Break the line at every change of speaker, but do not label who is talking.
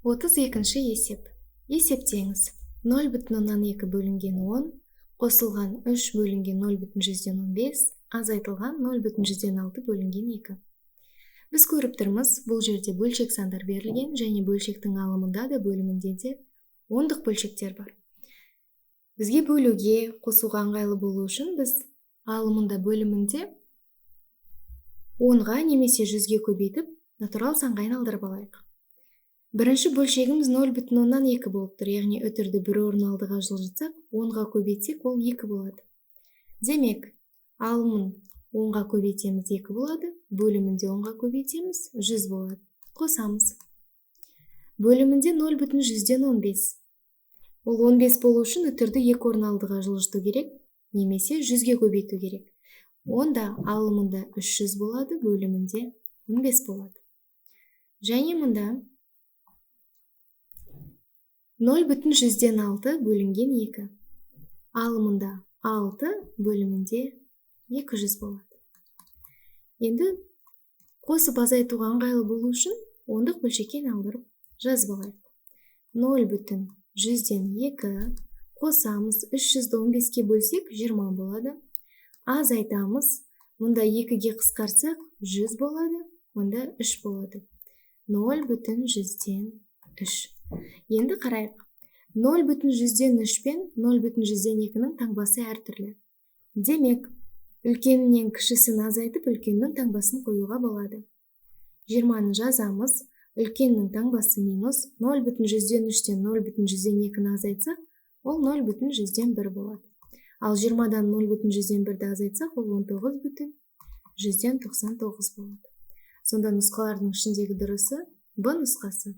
32-ші есеп. Есептеңіз. 0,2 бөлінген 10, қосылған 3 бөлінген 0,15, азайтылған 0,6 бөлінген 2. Біз көріп тұрмыз, бұл жерде бөлшек сандар берілген, және бөлшектің алымында да бөлімінде де ондық бөлшектер бар. Бізге бөлуге, қосуға ыңғайлы болу үшін біз алымында бөлімінде 10-ға немесе 100-ге көбейтіп, натурал санға айналдырып алайық. Бірінші бөлшегіміз 0,2 болып тұр, яғни үтірді бір орын алдыға жылжытсақ, 10-ға көбейтсек, ол 2 болады. Демек, алымын 10-ға көбейтеміз 2 болады, бөлімінде 10-ға көбейтеміз 100 болады. Қосамыз. Бөлімінде 0,115. Ол 15 болу үшін үтірді 2 орын алдыға жылжыту керек, немесе 100-ге көбейту керек. Онда алымында 300 болады, бөлімінде 15 болады. Және мұнда 0,106 бөлінген 2. Алымында 6, бөлімінде 200 болады. Енді қосып азайтуға ыңғайлы болу үшін ондық бөлшекке айналдырып жазып алайық. 0,102 қосамыз, 300-ді 15-ке бөлсек 20 болады. Азайтамыз, мұнда 2-ге қысқарсақ 100 болады, мұнда 3 болады. 0,103. Енді қарайық. 0,103 пен 0,102-ның таңбасы әртүрлі. Демек, үлкенінен кішісін азайтып, үлкеннің таңбасын қоюға болады. 20-ны жазамыз, үлкеннің таңбасы минус 0,103-тен 0,102-ні азайтсақ, ол 0,101 болады. Ал 20-дан 0,101-ді азайтсақ, ол 19,199 болады. Сонда нұсқалардың ішіндегі дұрысы Б нұсқасы.